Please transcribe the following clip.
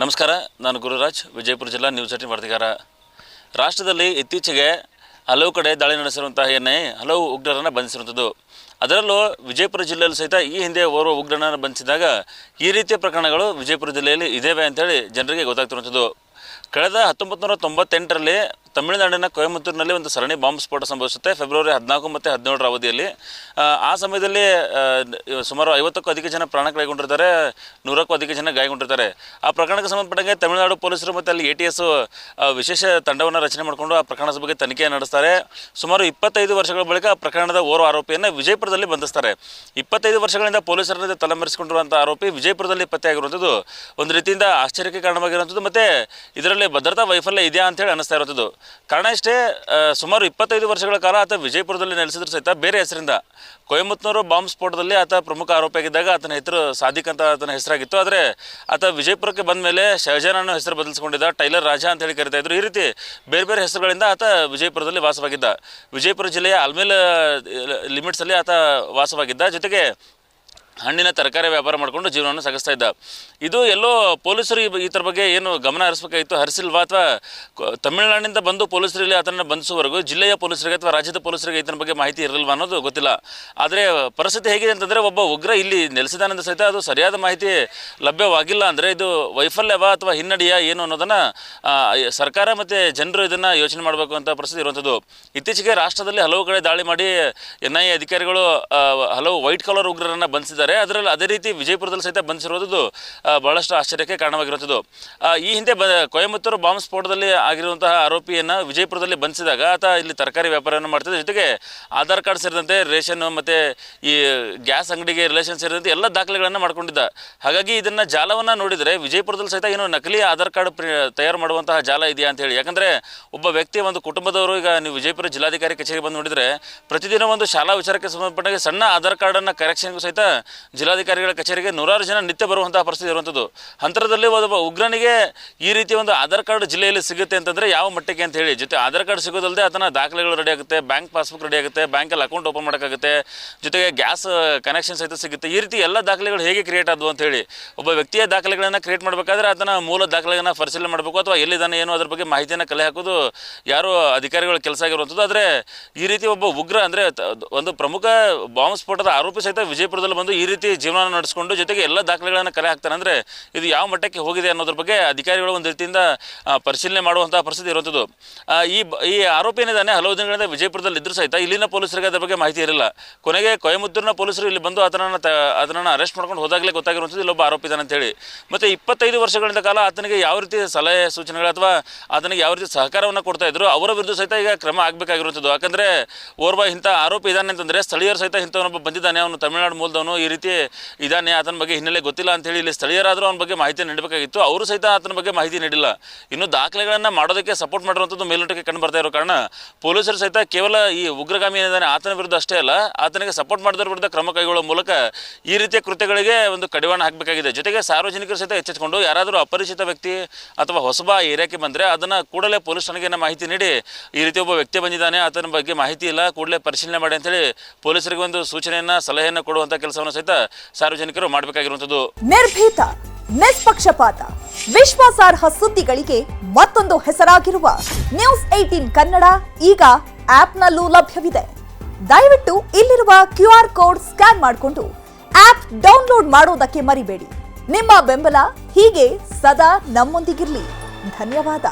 ನಮಸ್ಕಾರ, ನಾನು ಗುರುರಾಜ್, ವಿಜಯಪುರ ಜಿಲ್ಲಾ ನ್ಯೂಸ್ 18 ವರದಿಗಾರ. ರಾಷ್ಟ್ರದಲ್ಲಿ ಇತ್ತೀಚೆಗೆ ಹಲವು ಕಡೆ ದಾಳಿ ನಡೆಸಿರುವಂತಹ ಹಲವು ಉಗ್ರರನ್ನು ಬಂಧಿಸಿರುವಂಥದ್ದು. ಅದರಲ್ಲೂ ವಿಜಯಪುರ ಜಿಲ್ಲೆಯಲ್ಲಿ ಸಹಿತ ಈ ಹಿಂದೆ ಓರ್ವ ಉಗ್ರರನ್ನು ಬಂಧಿಸಿದಾಗ ಈ ರೀತಿಯ ಪ್ರಕರಣಗಳು ವಿಜಯಪುರ ಜಿಲ್ಲೆಯಲ್ಲಿ ಇದ್ದೇವೆ ಅಂತೇಳಿ ಜನರಿಗೆ ಗೊತ್ತಾಗ್ತಿರುವಂಥದ್ದು. ಕಳೆದ 1998ರಲ್ಲಿ ತಮಿಳುನಾಡಿನ ಕೊಯಮತ್ತೂರಿನಲ್ಲಿ ಒಂದು ಸರಣಿ ಬಾಂಬ್ ಸ್ಫೋಟ ಸಂಭವಿಸುತ್ತೆ. ಫೆಬ್ರವರಿ 14 ಮತ್ತು 17ರ ಅವಧಿಯಲ್ಲಿ. ಆ ಸಮಯದಲ್ಲಿ ಸುಮಾರು 50ಕ್ಕೂ ಅಧಿಕ ಜನ ಪ್ರಾಣ ಕಳೆದುಕೊಂಡಿರ್ತಾರೆ, 100ಕ್ಕೂ ಅಧಿಕ ಜನ ಗಾಯಗೊಂಡಿರ್ತಾರೆ. ಆ ಪ್ರಕರಣಕ್ಕೆ ಸಂಬಂಧಪಟ್ಟಂಗೆ ತಮಿಳುನಾಡು ಪೊಲೀಸರು ಮತ್ತು ಅಲ್ಲಿ ATS ವಿಶೇಷ ತಂಡವನ್ನು ರಚನೆ ಮಾಡಿಕೊಂಡು ಆ ಪ್ರಕರಣದ ಬಗ್ಗೆ ತನಿಖೆ ನಡೆಸ್ತಾರೆ. ಸುಮಾರು 25 ವರ್ಷಗಳ ಬಳಿಕ ಆ ಪ್ರಕರಣದ ಓರ್ವ ಆರೋಪಿಯನ್ನು ವಿಜಯಪುರದಲ್ಲಿ ಬಂಧಿಸ್ತಾರೆ. 25 ವರ್ಷಗಳಿಂದ ಪೊಲೀಸರಿಂದ ತಲೆಮರೆಸಿಕೊಂಡಿರುವಂಥ ಆರೋಪಿ ವಿಜಯಪುರದಲ್ಲಿ ಪತ್ತೆಯಾಗಿರುವಂಥದ್ದು ಒಂದು ರೀತಿಯಿಂದ ಆಶ್ಚರ್ಯಕ್ಕೆ ಕಾರಣವಾಗಿರುವಂಥದ್ದು. ಮತ್ತು ಇದರಲ್ಲಿ ಭದ್ರತಾ ವೈಫಲ್ಯ ಇದೆಯಾ ಅಂತೇಳಿ ಅನ್ನಿಸ್ತಾ ಇರುವಂಥದ್ದು. ಕಾರಣ ಇಷ್ಟೇ, ಸುಮಾರು 25 ವರ್ಷಗಳ ಕಾಲ ಆತ ವಿಜಯಪುರದಲ್ಲಿ ನೆಲೆಸಿದ್ರು ಸಹಿತ ಬೇರೆ ಹೆಸರಿಂದ. ಕೊಯಮತ್ತೂರು ಬಾಂಬ್ ಸ್ಫೋಟದಲ್ಲಿ ಆತ ಪ್ರಮುಖ ಆರೋಪಿಯಾಗಿದ್ದಾಗ ಆತನ ಹೆಸರು ಸಾದಿಕ್ ಅಂತ ಆತನ ಹೆಸರಾಗಿತ್ತು. ಆದರೆ ಆತ ವಿಜಯಪುರಕ್ಕೆ ಬಂದ ಮೇಲೆ ಶಹಜಾನ್ ಅನ್ನೋ ಹೆಸರು ಬದಲಿಸ್ಕೊಂಡಿದ್ದ, ಟೈಲರ್ ರಾಜ ಅಂತ ಹೇಳಿ ಕರಿತಾ ಇದ್ರು. ಈ ರೀತಿ ಬೇರೆ ಬೇರೆ ಹೆಸರುಗಳಿಂದ ಆತ ವಿಜಯಪುರದಲ್ಲಿ ವಾಸವಾಗಿದ್ದ. ವಿಜಯಪುರ ಜಿಲ್ಲೆಯ ಆಲ್ಮೇಲ್ ಲಿಮಿಟ್ಸಲ್ಲಿ ಆತ ವಾಸವಾಗಿದ್ದ. ಜೊತೆಗೆ ಹಣ್ಣಿನ ತರಕಾರಿ ವ್ಯಾಪಾರ ಮಾಡಿಕೊಂಡು ಜೀವನವನ್ನು ಸಾಗಿಸ್ತಾ ಇದ್ದ. ಇದು ಎಲ್ಲೋ ಪೊಲೀಸರು ಈ ಥರ ಬಗ್ಗೆ ಏನು ಗಮನ ಹರಿಸಬೇಕಾಗಿತ್ತು, ಹರಿಸಿಲ್ವಾ, ಅಥವಾ ತಮಿಳುನಾಡಿನಿಂದ ಬಂದು ಪೊಲೀಸರಲ್ಲಿ ಅದನ್ನು ಬಂಧಿಸುವವರೆಗೂ ಜಿಲ್ಲೆಯ ಪೊಲೀಸರಿಗೆ ಅಥವಾ ರಾಜ್ಯದ ಪೊಲೀಸರಿಗೆ ಇದರ ಬಗ್ಗೆ ಮಾಹಿತಿ ಇರಲಿಲ್ವಾ ಅನ್ನೋದು ಗೊತ್ತಿಲ್ಲ. ಆದರೆ ಪರಿಸ್ಥಿತಿ ಹೇಗಿದೆ ಅಂತಂದರೆ, ಒಬ್ಬ ಉಗ್ರ ಇಲ್ಲಿ ನೆಲೆಸಿದಾನಂದ ಸಹಿತ ಅದು ಸರಿಯಾದ ಮಾಹಿತಿ ಲಭ್ಯವಾಗಿಲ್ಲ ಅಂದರೆ ಇದು ವೈಫಲ್ಯವಾ ಅಥವಾ ಹಿನ್ನಡೆಯ ಏನು ಅನ್ನೋದನ್ನು ಸರ್ಕಾರ ಮತ್ತು ಜನರು ಇದನ್ನು ಯೋಚನೆ ಮಾಡಬೇಕು ಅಂತ ಪರಿಸ್ಥಿತಿ ಇರುವಂಥದ್ದು. ಇತ್ತೀಚೆಗೆ ರಾಷ್ಟ್ರದಲ್ಲಿ ಹಲವು ಕಡೆ ದಾಳಿ ಮಾಡಿ NIA ಅಧಿಕಾರಿಗಳು ಹಲವು ವೈಟ್ ಕಾಲರ್ ಉಗ್ರರನ್ನು ಬಂಧಿಸಿದ್ದಾರೆ. ಅದರಲ್ಲಿ ಅದೇ ರೀತಿ ವಿಜಯಪುರದಲ್ಲಿ ಸಹಿತ ಬಂಧಿಸಿರೋದು ಬಹಳಷ್ಟು ಆಶ್ಚರ್ಯಕ್ಕೆ ಕಾರಣವಾಗಿರುವಂಥದ್ದು. ಈ ಹಿಂದೆ ಕೊಯಮತ್ತೂರು ಬಾಂಬ್ ಸ್ಫೋಟದಲ್ಲಿ ಆಗಿರುವಂತಹ ಆರೋಪಿಯನ್ನು ವಿಜಯಪುರದಲ್ಲಿ ಬಂಧಿಸಿದಾಗ ಆತ ಇಲ್ಲಿ ತರಕಾರಿ ವ್ಯಾಪಾರವನ್ನು ಮಾಡ್ತಿದ್ದ. ಜೊತೆಗೆ ಆಧಾರ್ ಕಾರ್ಡ್ ಸೇರಿದಂತೆ ರೇಷನ್ ಮತ್ತು ಈ ಗ್ಯಾಸ್ ಅಂಗಡಿಗೆ ರಿಲೇಷನ್ ಸೇರಿದಂತೆ ಎಲ್ಲ ದಾಖಲೆಗಳನ್ನು ಮಾಡ್ಕೊಂಡಿದ್ದ. ಹಾಗಾಗಿ ಇದನ್ನು ಜಾಲವನ್ನು ನೋಡಿದರೆ ವಿಜಯಪುರದಲ್ಲಿ ಸಹಿತ ಏನು ನಕಲಿ ಆಧಾರ್ ಕಾರ್ಡ್ ತಯಾರು ಮಾಡುವಂತಹ ಜಾಲ ಇದೆಯಾ ಅಂತ ಹೇಳಿ. ಯಾಕಂದರೆ ಒಬ್ಬ ವ್ಯಕ್ತಿ, ಒಂದು ಕುಟುಂಬದವರು, ಈಗ ನೀವು ವಿಜಯಪುರ ಜಿಲ್ಲಾಧಿಕಾರಿ ಕಚೇರಿ ಬಂದು ನೋಡಿದರೆ ಪ್ರತಿದಿನ ಒಂದು ಶಾಲಾ ವಿಚಾರಕ್ಕೆ ಸಂಬಂಧಪಟ್ಟಾಗ ಸಣ್ಣ ಆಧಾರ್ ಕಾರ್ಡನ್ನು ಕರೆಕ್ಷನ್ಗೂ ಸಹಿತ ಜಿಲ್ಲಾಧಿಕಾರಿಗಳ ಕಚೇರಿಗೆ ನೂರಾರು ಜನ ನಿತ್ಯ ಬರುವಂತಹ ಪರಿಸ್ಥಿತಿ ಇರುವಂಥದ್ದು. ಅಂತರದಲ್ಲಿ ಒಬ್ಬ ಉಗ್ರನಿಗೆ ಈ ರೀತಿ ಒಂದು ಆಧಾರ್ ಕಾರ್ಡ್ ಜಿಲ್ಲೆಯಲ್ಲಿ ಸಿಗುತ್ತೆ ಅಂತಂದರೆ ಯಾವ ಮಟ್ಟಿಗೆ ಅಂತ ಹೇಳಿ. ಜೊತೆ ಆಧಾರ್ ಕಾರ್ಡ್ ಸಿಗೋದಲ್ಲದೆ ಅದನ್ನ ದಾಖಲೆಗಳು ರೆಡಿ ಆಗುತ್ತೆ, ಬ್ಯಾಂಕ್ ಪಾಸ್ಬುಕ್ ರೆಡಿ ಆಗುತ್ತೆ, ಬ್ಯಾಂಕಲ್ಲಿ ಅಕೌಂಟ್ ಓಪನ್ ಮಾಡೋಕ್ಕಾಗುತ್ತೆ, ಜೊತೆಗೆ ಗ್ಯಾಸ್ ಕನೆಕ್ಷನ್ ಸಹಿತ ಸಿಗುತ್ತೆ. ಈ ರೀತಿ ಎಲ್ಲ ದಾಖಲೆಗಳು ಹೇಗೆ ಕ್ರಿಯೇಟ್ ಆದವು ಅಂತ ಹೇಳಿ ಒಬ್ಬ ವ್ಯಕ್ತಿಯ ದಾಖಲೆಗಳನ್ನು ಕ್ರಿಯೇಟ್ ಮಾಡಬೇಕಾದ್ರೆ ಅದನ್ನ ಮೂಲ ದಾಖಲೆಗಳನ್ನು ಪರಿಶೀಲನೆ ಮಾಡಬೇಕು, ಅಥವಾ ಎಲ್ಲಿದ್ದಾನೆ ಏನು ಅದ್ರ ಬಗ್ಗೆ ಮಾಹಿತಿಯನ್ನು ಕಲೆ ಹಾಕೋದು ಯಾರು ಅಧಿಕಾರಿಗಳ ಕೆಲಸ ಆಗಿರುವಂಥದ್ದು. ಆದರೆ ಈ ರೀತಿ ಒಬ್ಬ ಉಗ್ರ ಅಂದರೆ ಒಂದು ಪ್ರಮುಖ ಬಾಂಬ್ ಸ್ಫೋಟದ ಆರೋಪಿ ಸಹಿತ ವಿಜಯಪುರದಲ್ಲಿ ಬಂದು ಈ ರೀತಿ ಜೀವನ ನಡೆಸಿಕೊಂಡು ಜೊತೆಗೆ ಎಲ್ಲ ದಾಖಲೆಗಳನ್ನು ಕಲೆ ಹಾಕ್ತಾನೆ ಅಂದರೆ ಇದು ಯಾವ ಮಟ್ಟಕ್ಕೆ ಹೋಗಿದೆ ಅನ್ನೋದ್ರ ಬಗ್ಗೆ ಅಧಿಕಾರಿಗಳು ಒಂದು ರೀತಿಯಿಂದ ಪರಿಶೀಲನೆ ಮಾಡುವಂತಹ ಪರಿಸ್ಥಿತಿ ಇರುವಂಥದ್ದು. ಈ ಆರೋಪಿ ಏನಿದ್ದಾನೆ ಹಲವು ದಿನಗಳಿಂದ ವಿಜಯಪುರದಲ್ಲಿ ಇದ್ದರೂ ಸಹಿತ ಇಲ್ಲಿನ ಪೊಲೀಸರಿಗೆ ಅದರ ಬಗ್ಗೆ ಮಾಹಿತಿ ಇರಲಿಲ್ಲ. ಕೊನೆಗೆ ಕೊಯಮತ್ತೂರಿನ ಪೊಲೀಸರು ಇಲ್ಲಿ ಬಂದು ಅದನ್ನು ಅರೆಸ್ಟ್ ಮಾಡ್ಕೊಂಡು ಹೋದಾಗಲೇ ಗೊತ್ತಾಗಿರುವಂಥದ್ದು ಇಲ್ಲೊಬ್ಬ ಆರೋಪಿ ಇದ್ದಾನೆ ಅಂತೇಳಿ. ಮತ್ತು 25 ವರ್ಷಗಳಿಂದ ಕಾಲ ಆತನಿಗೆ ಯಾವ ರೀತಿ ಸಲಹೆ ಸೂಚನೆಗಳು ಅಥವಾ ಆತನಿಗೆ ಯಾವ ರೀತಿ ಸಹಕಾರವನ್ನು ಕೊಡ್ತಾ ಇದ್ರು, ಅವರ ವಿರುದ್ಧ ಸಹಿತ ಈಗ ಕ್ರಮ ಆಗಬೇಕಾಗಿರುವಂಥದ್ದು. ಯಾಕಂದರೆ ಓರ್ವ ಇಂಥ ಆರೋಪಿ ಇದ್ದಾನೆ ಅಂತಂದರೆ ಸ್ಥಳೀಯರು ಸಹಿತ ಇಂಥವನೊಬ್ಬ ಬಂದಿದ್ದಾನೆ, ಅವನು ತಮಿಳುನಾಡು ಮೂಲದವನು, ಈ ರೀತಿ ಇದ್ದಾನೆ, ಆತನ ಬಗ್ಗೆ ಹಿನ್ನೆಲೆ ಗೊತ್ತಿಲ್ಲ ಅಂತೇಳಿ ಇಲ್ಲಿ ಸ್ಥಳೀಯರಾದರೂ ಅವನ ಬಗ್ಗೆ ಮಾಹಿತಿ ನೀಡಬೇಕಾಗಿತ್ತು. ಅವರು ಸಹಿತ ಆತನ ಬಗ್ಗೆ ಮಾಹಿತಿ ನೀಡಿಲ್ಲ. ಇನ್ನು ದಾಖಲೆಗಳನ್ನು ಮಾಡೋದಕ್ಕೆ ಸಪೋರ್ಟ್ ಮಾಡಿರುವಂಥದ್ದು ಮೇಲ್ನೋಟಕ್ಕೆ ಕಂಡು ಬರ್ತಾ ಇರೋ ಕಾರಣ ಪೊಲೀಸರು ಸಹಿತ ಕೇವಲ ಈ ಉಗ್ರಗಾಮಿ ಏನಿದ್ದಾನೆ ಆತನ ವಿರುದ್ಧ ಅಷ್ಟೇ ಅಲ್ಲ, ಆತನಿಗೆ ಸಪೋರ್ಟ್ ಮಾಡಿದವರ ವಿರುದ್ಧ ಕ್ರಮ ಕೈಗೊಳ್ಳುವ ಮೂಲಕ ಈ ರೀತಿಯ ಕೃತ್ಯಗಳಿಗೆ ಒಂದು ಕಡಿವಾಣ ಹಾಕಬೇಕಾಗಿದೆ. ಜೊತೆಗೆ ಸಾರ್ವಜನಿಕರು ಸಹಿತ ಎಚ್ಚೆತ್ತುಕೊಂಡು ಯಾರಾದರೂ ಅಪರಿಚಿತ ವ್ಯಕ್ತಿ ಅಥವಾ ಹೊಸಬ ಏರಿಯಾಕ್ಕೆ ಬಂದರೆ ಅದನ್ನು ಕೂಡಲೇ ಪೊಲೀಸ್ ಠಾಣೆಗೆ ಮಾಹಿತಿ ನೀಡಿ ಈ ರೀತಿ ಒಬ್ಬ ವ್ಯಕ್ತಿ ಬಂದಿದ್ದಾನೆ, ಆತನ ಬಗ್ಗೆ ಮಾಹಿತಿ ಇಲ್ಲ, ಕೂಡಲೇ ಪರಿಶೀಲನೆ ಮಾಡಿ ಅಂತೇಳಿ ಪೊಲೀಸರಿಗೆ ಒಂದು ಸೂಚನೆಯನ್ನು ಸಲಹೆಯನ್ನು ಕೊಡುವಂಥ ಕೆಲಸವನ್ನು ಸಹಿತ ಸಾರ್ವಜನಿಕರು ಮಾಡಬೇಕಾಗಿರುವಂಥದ್ದು. ನಿರ್ಭೀತ, ನಿಷ್ಪಕ್ಷಪಾತ, ವಿಶ್ವಾಸಾರ್ಹ ಸುದ್ದಿಗಳಿಗೆ ಮತ್ತೊಂದು ಹೆಸರಾಗಿರುವ ನ್ಯೂಸ್ 18 ಕನ್ನಡ ಈಗ ಆಪ್ನಲ್ಲೂ ಲಭ್ಯವಿದೆ. ದಯವಿಟ್ಟು ಇಲ್ಲಿರುವ QR ಕೋಡ್ ಸ್ಕ್ಯಾನ್ ಮಾಡಿಕೊಂಡು ಆಪ್ ಡೌನ್ಲೋಡ್ ಮಾಡೋದಕ್ಕೆ ಮರಿಬೇಡಿ. ನಿಮ್ಮ ಬೆಂಬಲ ಹೀಗೆ ಸದಾ ನಮ್ಮೊಂದಿಗಿರಲಿ. ಧನ್ಯವಾದ.